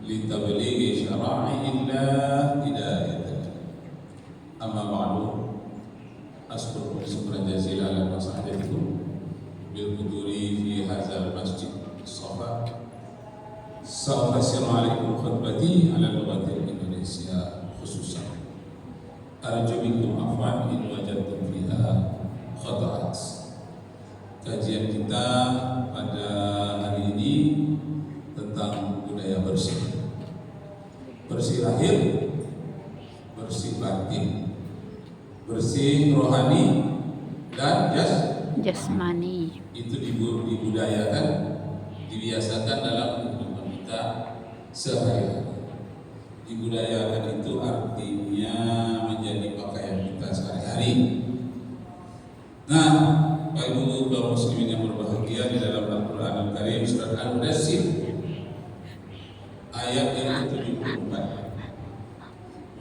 litablighi syara'illah hidayatan. Amma ba'du, askurukum syukran jazilan ala mas'adatikum bil huduri fi hadzal masjid as-safa. Sa'ufasiru alaikum khutbati ala lughatil Indonesia khususan. Arju minkum afwan in wajadtum fiha khata'at. Kajian kita pada hari ini tentang budaya bersih. Bersih lahir, bersih batin, bersih rohani dan jasmani. Itu dibudayakan, dibiasakan dalam kehidupan kita sehari-hari. Dibudayakan itu artinya menjadi pakaian kita sehari-hari. Nah, Bapak Ibu kaum muslimin yang berbahagia, di dalam Al-Quran Al-Karim surat Al-Mudaththir ayat yang ke-74,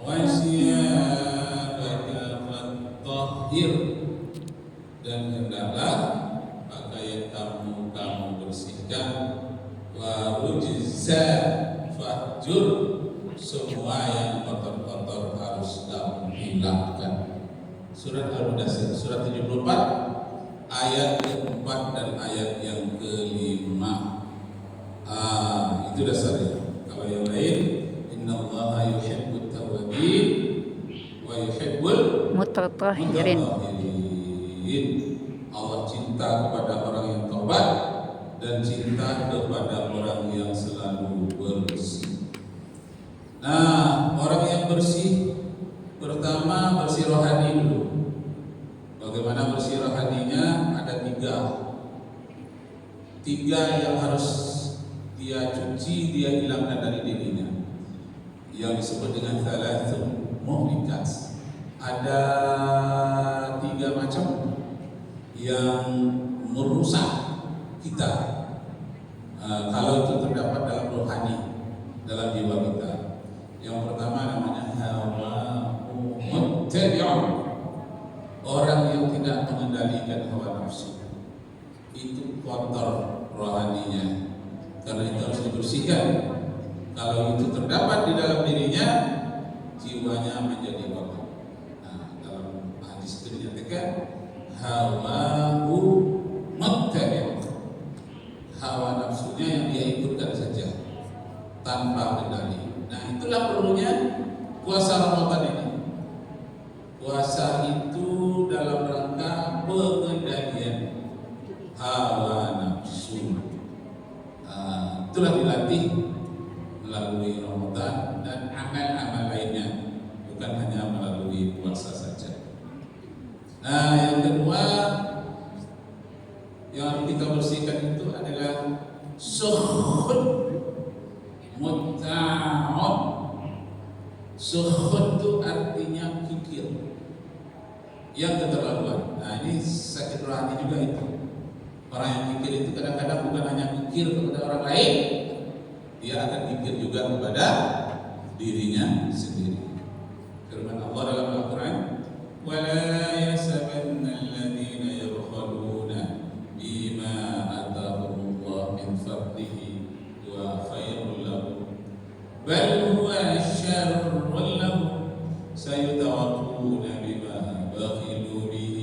wasiyabaka fattahhir, dan hendaklah pakaian kamu bersihkan, wa rujza fahjur, semua yang kotor-kotor harus kamu hilangkan. Surat Al-Mudaththir surat 74 ayat ke-4 dan ayat yang ke-5. Itu dasarnya. Kalau yang lain, innallaha yuhibbut tawwabin wa yuhibbul mutatahhirin. Allah cinta kepada orang yang taubat dan cinta kepada orang yang selalu bersih. Nah, orang yang bersih, pertama bersih rohani dulu. Bagaimana bersih rohaninya? Ada tiga yang harus dia cuci, dia hilangkan dari dirinya, yang disebut dengan thalathun muhlikat. Ada 3 macam yang merusak kita kalau itu terdapat dalam rohani, dalam jiwa kita. Yang pertama namanya hawa muttabi'un, orang yang tidak mengendalikan hawa nafsu. Itu kotor rohaninya, karena itu harus dibersihkan. Kalau itu terdapat di dalam dirinya, jiwanya menjadi kotor. Nah, dalam hadis itu dinyatakan hawa muttabi', hawa nafsunya yang dia ikutkan saja tanpa kendali. Nah, itulah perlunya puasa Ramadan ini. Puasa itu dalam rangka pengendalian hawa nafsu. Itulah dilatih melalui Ramadan dan amal-amal lainnya, bukan hanya melalui puasa saja. Nah, yang kedua yang kita bersihkan itu adalah sukhud mutta'ud. Sukhud itu artinya kikir, yang keterlaluan. Nah, ini sakit rohani juga itu. Orang yang kikir itu kadang-kadang bukan hanya kikir kepada orang lain, dia akan kikir juga kepada dirinya sendiri. Firman Allah dalam Al-Quran, وَلَا يَحْسَبَنَّ الَّذِينَ يَبْخَلُونَ بِمَا آتَاهُمُ اللَّهُ مِنْ فَضْلِهِ هُوَ خَيْرٌ لَهُمْ بَلْ هُوَ شَرٌّ لَهُمْ سَيُطْعَمُونَ بِمَا بَخِلُوا بِهِ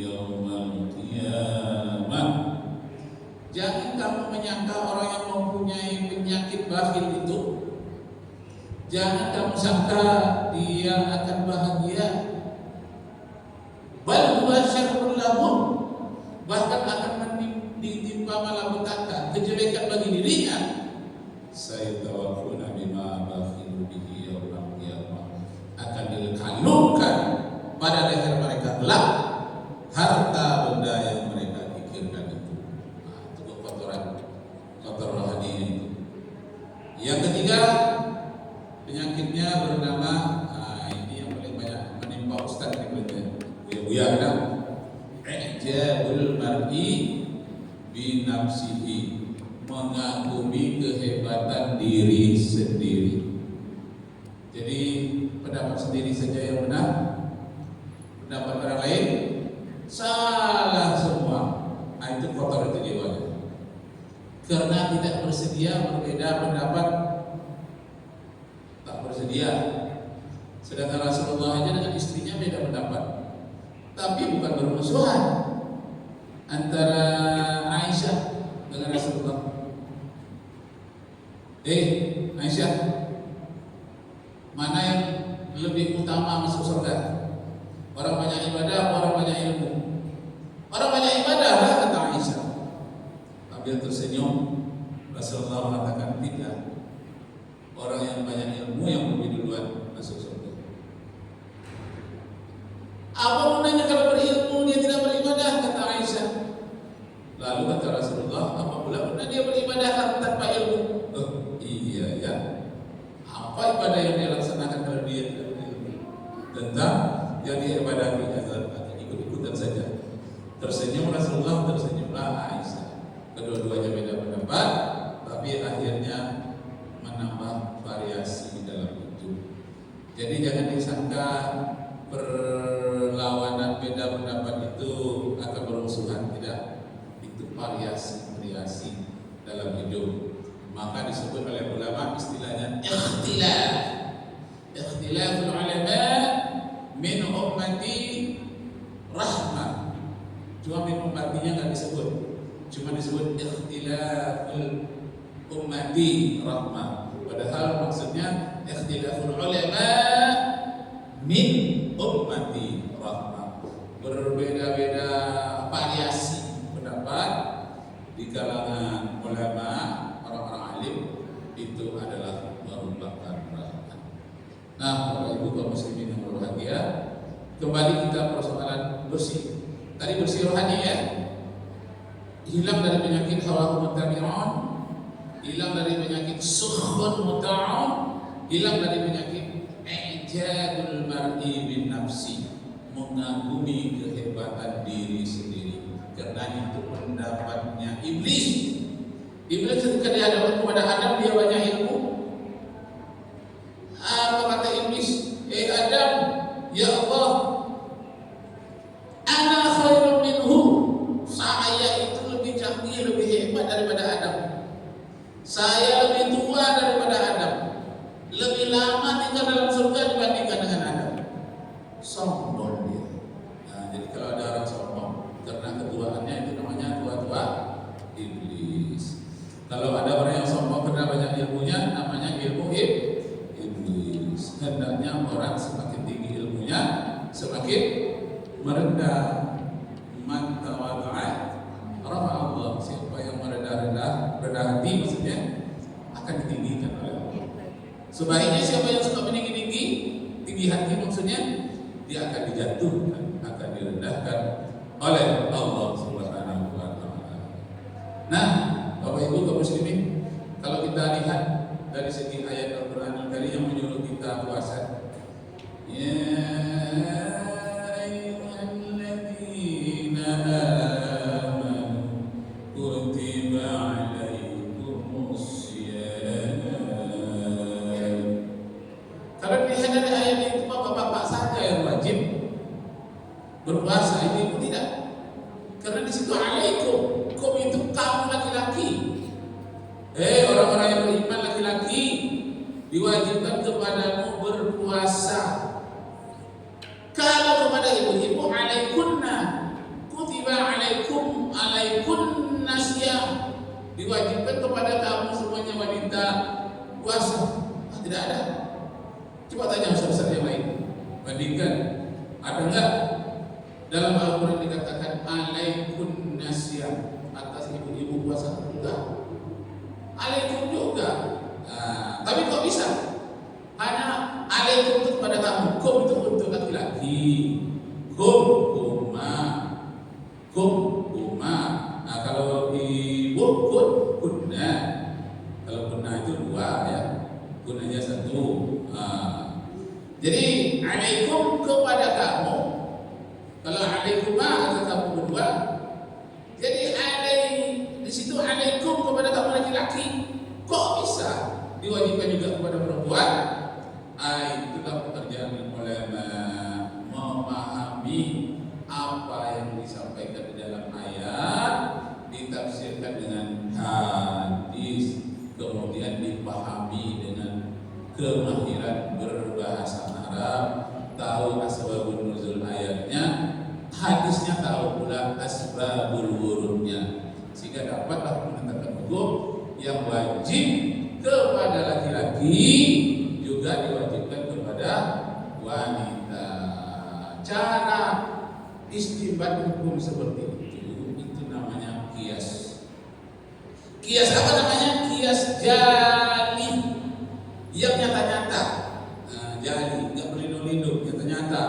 يَوْمَ الْقِيَامَةِ. Jangan kamu menyangka orang yang mempunyai penyakit bakhil itu, jangan kamu sangka dia akan bahagia. Bal huwa syarrun lahum, bahkan akan ditimpa malapetaka, kejelekan bagi dirinya. Sayatawafuna bima bakhilu bihi yaumal qiyamah, akan dikalungkan pada leher mereka kelak harta benda yang mereka pikirkan itu. Nah, itu kotor rohani itu. Yang ketiga, penyakitnya bernama, ini yang paling banyak menimpa Ustaz ini, Buya ada ijabul mar'i bi nafsihi, mengagumi kehebatan diri sendiri. Jadi pendapat sendiri saja yang benar, pendapat orang lain salah semua. Itu kotor itu jiwanya. Karena tidak bersedia berbeda pendapat Iya. Sedangkan Rasulullah aja dengan istrinya beda pendapat. Tapi bukan bermusuhan antara Aisyah dengan Rasulullah. Aisyah, mana yang lebih utama masuk surga? Orang banyak ibadah, orang banyak ilmu? Orang banyak ibadah lah, kata Aisyah. Sambil tersenyum, Rasulullah mengatakan tidak. Orang yang banyak ilmu yang lebih duluan masuk surga. Apa gunanya kalau berilmu dia tidak beribadah, kata Aisyah. Lalu kata Rasulullah, apa pula guna dia beribadah tanpa ilmu? Iya ya. Apa ibadah yang dia laksanakan kalau dia tidak berilmu? Tentang yang dia ibadahi agar ikut-ikutan saja. Tersenyum Rasulullah, tersenyumlah Aisyah. Kedua-duanya beda pendapat, tapi akhirnya menambah variasi dalam hidup. Jadi jangan disangka perlawanan beda pendapat itu akan bermusuhan, tidak. Itu variasi dalam hidup. Maka disebut oleh ulama istilahnya ikhtilaf. Ikhtilaful ulama min ummati rahmah. Cuma min ummatinya enggak disebut. Cuma disebut ikhtilaful ummati rahmah. Padahal maksudnya ikhtilaful ulama min ummati rahmah. Berbeda-beda variasi pendapat di kalangan ulama, orang-orang alim, itu adalah merupakan rahmat. Nah, Bapak Ibu kaum muslimin yang berbahagia, kembali kita persoalan bersih. Tadi bersih rohani ya. Hilang dari penyakit hawa mutabi'un, hilang dari penyakit sukhun muta'un, hilang dari penyakit i'jadul mar'i bin nafsi, mengagumi kehebatan diri sendiri. Karena itu pendapatnya iblis. Iblis ketika dihadapkan kepada Adam, dia banyak ilmu. Apa kata iblis? Adam, ya Allah, ana khairun minhu. Saya itu lebih canggih, lebih hebat daripada Adam. Saya lebih tua daripada Adam. Lebih lama tinggal dalam surga dibandingkan dengan Adam. Sombong dia. Nah, jadi kalau ada orang sombong karena ketuaannya, itu namanya tua-tua iblis. Kalau ada orang yang sombong karena banyak ilmunya, namanya ilmu iblis. Hendaknya orang semakin tinggi ilmunya, semakin merendah. Man tawadha'a rafa Allah. Siapa yang merendah hati, maksudnya akan ditinggikan oleh Allah. Sebaliknya siapa yang suka meninggi-tinggi, tinggi hati maksudnya, dia akan dijatuhkan, akan direndahkan oleh Allah Subhanahu wa taala. Nah, Bapak Ibu kaum muslimin, kalau kita lihat dari segi ayat Al-Qur'an tadi yang menyuruh kita puasa, ya ayyuhalladzina amanu kutiba 'alaikumus syiyam. Kalau dilihat dari ayat itu, bapak-bapak saja yang wajib berpuasa, ibu tidak. Karena di situ alaikum, kum itu kamu laki-laki. Orang-orang yang beriman laki-laki diwajibkan kepadamu berpuasa. Kalau kepada ibu-ibu alaikunna, kutiba alaikum, alaikunna syiyam, diwajibkan kepada kamu semuanya wanita puasa. Tidak ada. Coba tanya ustaz-ustaz yang lain, bandingkan, ada enggak dalam Al-Quran dikatakan alaikum nasyam, atas ibu-ibu puasa? Enggak. Alaikum juga. Nah, tapi kok bisa? Hanya alaikum itu kepada kamu, kum itu untuk laki-laki. Kuma. Nah, kalau ibu kunna. Kalau kunna itu dua ya, kunanya satu. Jadi alaikum kepada kamu. Kalau alaikum kata kamu berdua. Jadi di situ alaikum kepada kamu laki-laki. Kok bisa diwajibkan juga kepada perempuan? Itulah pekerjaan ulama, memahami apa yang disampaikan di dalam ayat, ditafsirkan dengan hadis, kemudian dipahami dengan kemahiran bahasa Arab, tahu asbabun nuzul ayatnya, hadisnya tahu pula asbabul wurudnya, sehingga dapatlah menetapkan hukum yang wajib kepada laki-laki juga diwajibkan kepada wanita. Cara istinbat hukum seperti itu namanya kias. Kias apa namanya? Kias jali, yang nyata-nyata. Jali, nggak berlindung-lindung, nyata-nyata.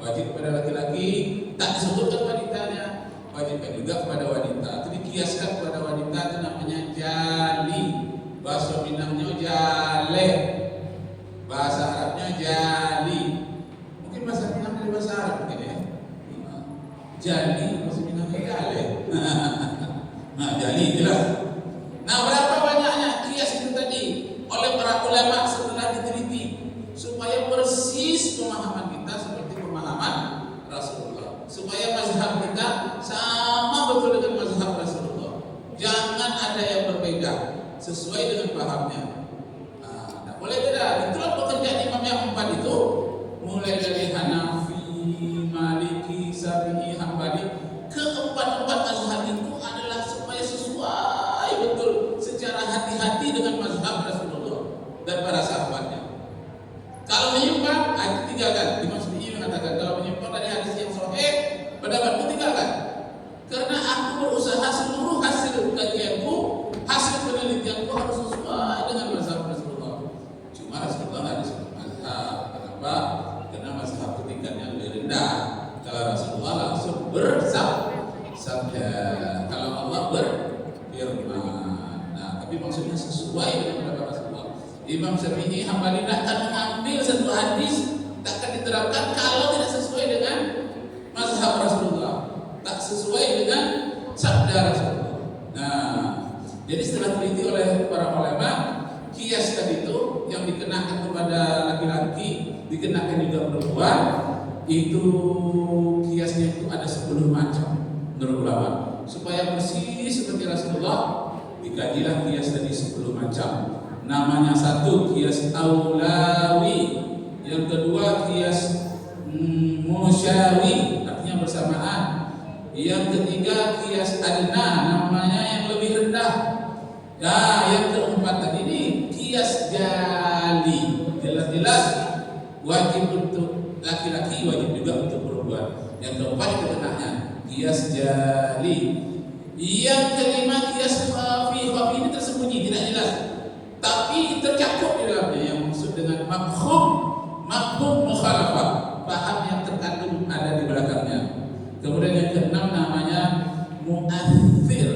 Wajib kepada laki-laki, tak disebutkan wanitanya. Wajibkan juga kepada wanita. Itu dikiaskan kepada wanita, itu namanya jali. Bahasa Minangnya jale, bahasa Arabnya jali. Mungkin bahasa Minang dari bahasa Arab mungkin ya. Jali, bahasa Minangnya jale. Nah, jali jelas. Nah, berapa banyaknya kias itu tadi oleh para ulama setelah diteliti supaya persis pemahaman kita seperti pemahaman Rasulullah, supaya mazhab kita sama betul dengan mazhab Rasulullah. Jangan ada yang berbeda, sesuai dengan pahamnya. Nah, boleh beda. Itulah pekerjaan imam yang 4 itu, mulai dari Hanafi, Maliki, Syafi'i, Hambali. Keempat-empat mazhab itu adalah supaya sesuai betul secara hati-hati dengan mazhab Rasulullah dan para sahabatnya. Kalau menyimpang, itu tinggalkan. Imam Syafi'i mengatakan kalau menyimpang dari hadis yang sahih, pendapatmu tinggalkan. Karena aku berusaha seluruh hasil kajianku, hasil penelitianku harus sesuai dengan mazhab Rasulullah. Cuma Rasulullah nggak disebut mazhab. Kenapa? Karena mazhab tingkatnya lebih rendah. Kalau Rasulullah langsung bersabda, kalau Allah berfirman. Nah, tapi maksudnya sesuai dengan pendapat Rasulullah. Imam Syafi'i, Hambali akan mengambil satu hadis, takkan diterapkan kalau tidak sesuai dengan mazhab Rasulullah, tak sesuai dengan sabda Rasulullah. Nah, jadi setelah teliti oleh para ulama, kias tadi itu yang dikenakan kepada laki-laki, dikenakan juga perempuan, itu kiasnya itu ada 10 macam menurut ulama. Supaya persis seperti Rasulullah, dikajilah kias tadi 10 macam. Namanya satu kias aulawi, yang kedua kias musyawi, artinya bersamaan. Yang ketiga kias adna, namanya yang lebih rendah. Nah, yang keempat tadi ini kias jali, jelas-jelas wajib untuk laki-laki, wajib juga untuk perempuan. Yang keempat itu kenanya kias jali. Yang kelima kias khafi. Khafi ini tersembunyi, tidak jelas, tapi tercakup di dalamnya, yang maksud dengan mafhum mukhalafah, paham yang terkandung ada di belakangnya. Kemudian yang keenam namanya mu'athir.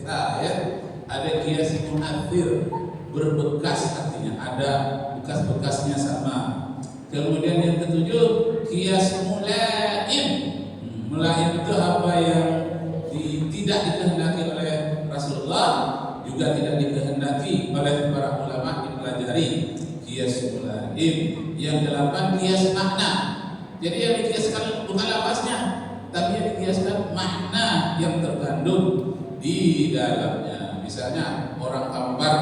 Ya, ada kias mu'athir, berbekas, artinya ada bekas-bekasnya sama. Kemudian yang ketujuh kias mulaim. Mulaim itu apa yang tidak dikehendaki oleh Rasulullah, juga tidak dikehendaki oleh para ulama dipelajari. Kias mulaim. Yang delapan kias makna. Jadi yang dikiaskan bukan lafaznya, tapi yang dikiaskan makna yang terkandung di dalamnya. Misalnya orang Kampar,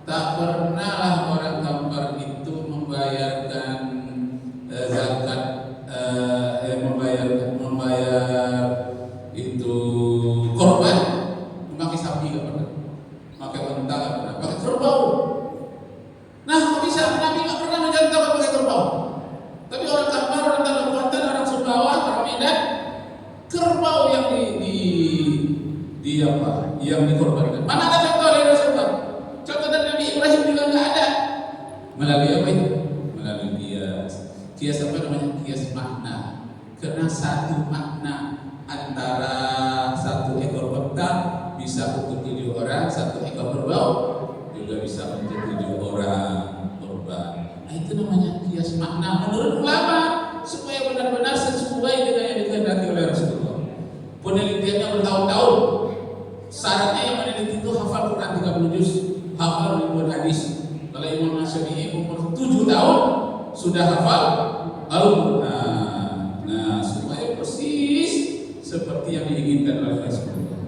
tak pernahlah orang Kampar itu membayarkan zakat, membayar itu korban memakai sapi, nggak pernah, pakai unta nggak pernah, pakai kerbau. Nah, kok bisa Nabi nggak pernah mencontohkan pakai kerbau? Tapi orang Kampar, orang Tanah Kuantan, orang Sumbawa, orang Medan, kerbau yang di apa? Yang dikorbankan. Mana ada contoh dari Rasulullah? Contoh dari Nabi Ibrahim juga nggak ada. Melalui apa itu? Melalui kias. Kias apa namanya? Kias makna. Karena satu makna antara satu ekor unta bisa untuk 7 orang, satu ekor kerbau juga bisa untuk 7 orang korban. Nah, itu namanya kias makna menurut ulama, supaya benar-benar sesuai dengan yang dikehendaki oleh Rasulullah. Penelitiannya bertahun-tahun. Syaratnya yang meneliti itu hafal Quran 30 juz, hafal ribuan hadis. Kalau Imam Syafi'i umur 7 tahun sudah hafal Al-Quran. Nah, supaya persis seperti yang diinginkan oleh Rasulullah.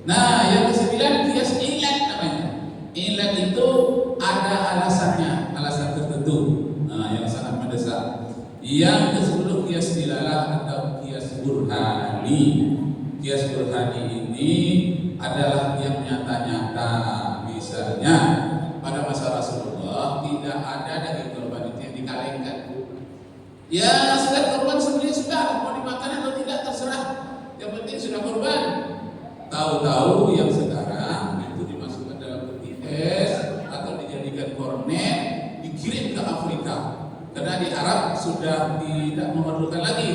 Nah, yang ke-9 kias ilat namanya. Ilat itu ada alasannya, alasan tertentu. Nah, yang Yang ke-10 kias dilalah atau kias burhani. Kias burhani ini adalah yang nyata-nyata. Misalnya pada masa Rasulullah tidak ada daging kurban itu yang dikalengkan. Ya sudah kurban sendiri sudah, mau dimakan atau tidak terserah. Yang penting sudah kurban. Tahu-tahu yang sekarang itu dimasukkan dalam peti es atau dijadikan kornet, dikirim ke Afrika. Karena di Arab sudah tidak memerlukan lagi,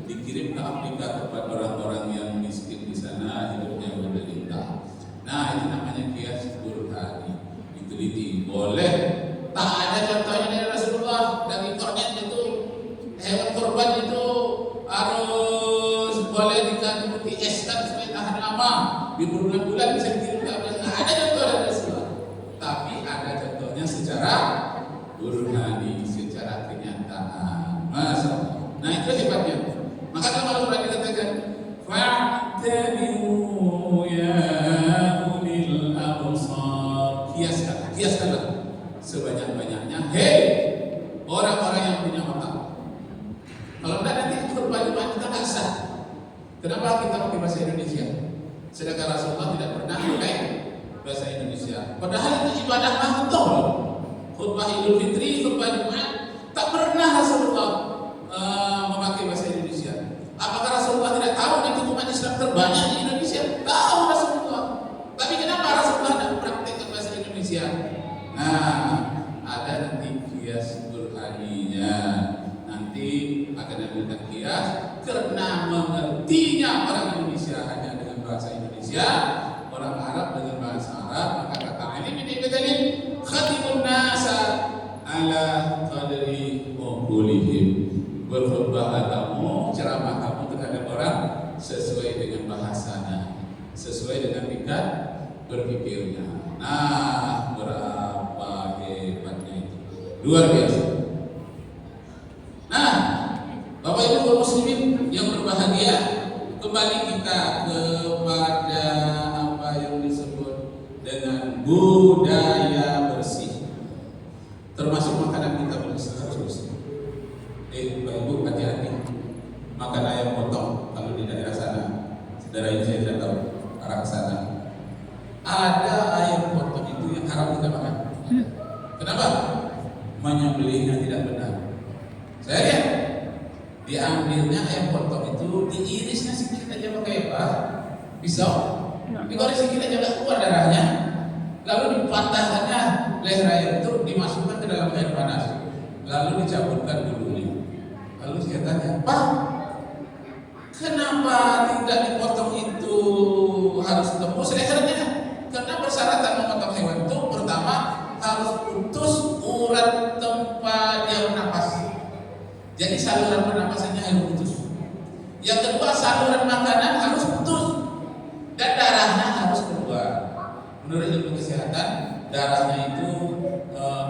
dikirim ke Afrika kepada orang-orang yang miskin di sana hidupnya menderita. Nah itu namanya kias burhani. Diteliti boleh. Tak ada contohnya dari Rasulullah. Dari kornet itu hewan korban itu harus boleh dieskan supaya tahan lama, berbulan-bulan bisa dikirim ke Afrika. Nggak ada contoh dari Rasulullah. Tapi ada contohnya secara burhani, secara kenyataan. Nah itu sifatnya. Maka kalau Al-Quran dikatakan fa'tabiru ya ulil absar, kiaskanlah sebanyak-banyaknya hei orang-orang yang punya mata. Kalau tidak nanti kurban kita nggak sah. Kenapa kita pakai bahasa Indonesia? Sedangkan Rasulullah tidak pernah pakai bahasa Indonesia. Padahal itu ibadah mahdoh. Khutbah Idul Fitri, khutbah Jumat, tak pernah Rasulullah memakai bahasa Indonesia. Apakah Rasulullah tidak tahu nanti umat Islam terbanyak di Indonesia? Tahu Rasulullah. Tapi kenapa Rasulullah tidak praktekkan bahasa Indonesia? Nah, ada nanti kias burhaninya. Nanti akan ada kias karena mengertinya orang Indonesia hanya dengan bahasa Indonesia, orang Arab dengan bahasa Arab, maka kata ini dikatakan khatibun nasa ala qadri uqulihim. Berkhutbah kamu, ceramah kamu terhadap orang sesuai dengan bahasanya, sesuai dengan tingkat berpikirnya. Nah, berapa hebatnya itu, luar biasa. Nah, Bapak Ibu kaum muslimin yang berbahagia, kembali kita kepada apa yang disebut dengan budaya bersih, termasuk makanan kita harus bersih. Bapak Ibu hati-hati makan ayam potong kalau di daerah sana. Saudara ini saya tidak tahu arah ke sana. Ada ayam potong itu yang haram kita makan. Kenapa? Menyembelihnya tidak benar. Saya lihat diambilnya ayam potong itu diirisnya sedikit aja pakai apa? Pisau. Digoreng sedikit aja nggak keluar darahnya. Lalu dipatahkannya leher ayam itu dimasukkan ke dalam air panas. Lalu dicabutkan dulunya. Lalu saya tanya, Pak, kenapa tidak dipotong itu harus tembus lehernya? Karena persyaratan memotong hewan itu pertama harus putus urat tempat dia bernapas. Jadi saluran pernapasannya harus putus. Yang kedua saluran makanan harus putus dan darahnya harus keluar. Menurut ilmu kesehatan, darahnya itu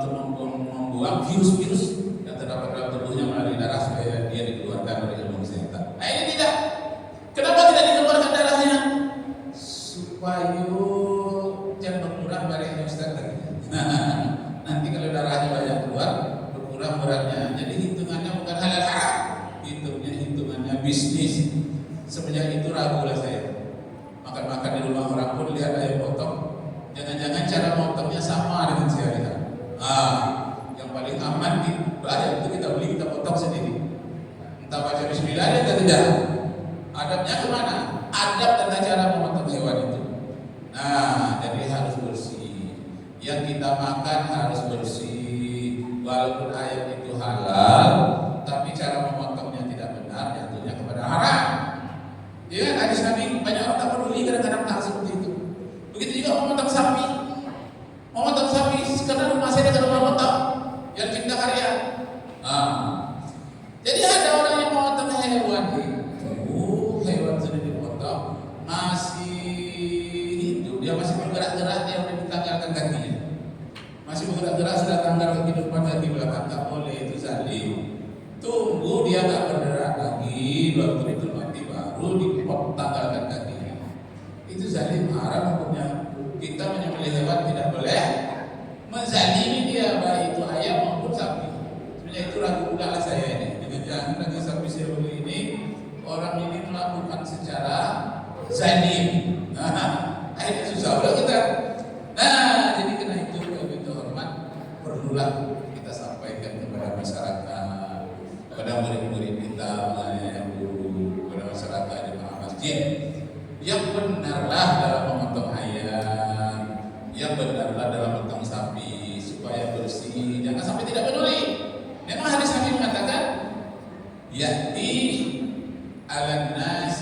membuang virus-virus yang terdapat dalam tubuhnya melalui darah supaya dia dikeluarkan oleh ilmu kesehatan. Nah ini tidak. Kenapa tidak dikeluarkan darahnya? Supaya jangan berkurang beratnya Ustaz tadi. Nanti kalau darahnya banyak keluar, berkurang beratnya. Jadi hitungannya bukan halal haram, hitungannya bisnis. Semenjak itu ragulah saya. Makan-makan di rumah orang pun lihat ayam potong. Jangan-jangan cara potongnya sama dengan saya lihat. Yang paling aman di ayam itu kita beli, kita potong sendiri. Entah baca bismillah atau tidak. Adabnya kemana? Adab tentang cara memotong hewan itu. Nah, jadi harus bersih. Yang kita makan harus bersih. Walaupun ayam itu halal, tapi cara memotongnya tidak benar, jatuhnya kepada haram. Ya kan, hadis Nabi banyak orang tak peduli kadang-kadang hal seperti itu. Begitu juga memotong sapi. Memotong sapi karena rumah saya ada rumah potong yang cipta karya. Jadi ada orang yang memotong hewan itu, hewan sudah dipotong masih hidup, dia masih bergerak-gerak, dia sudah ditanggalkan kakinya. Masih bergerak-gerak sudah tanggal kaki depan kaki belakang, tak boleh, itu zalim. Tunggu dia tak bergerak lagi, waktu itu mati baru dipotong kakinya. Itu zalim, haram hukumnya. Kita menyembelih hewan tidak boleh menzalimi dia, baik itu ayam maupun sapi. Sebenarnya itu ragu pula lah saya ini. yang benarlah dalam potong sapi supaya bersih, jangan sampai tidak peduli. Memang hadis Nabi mengatakan ya'ti 'alan nas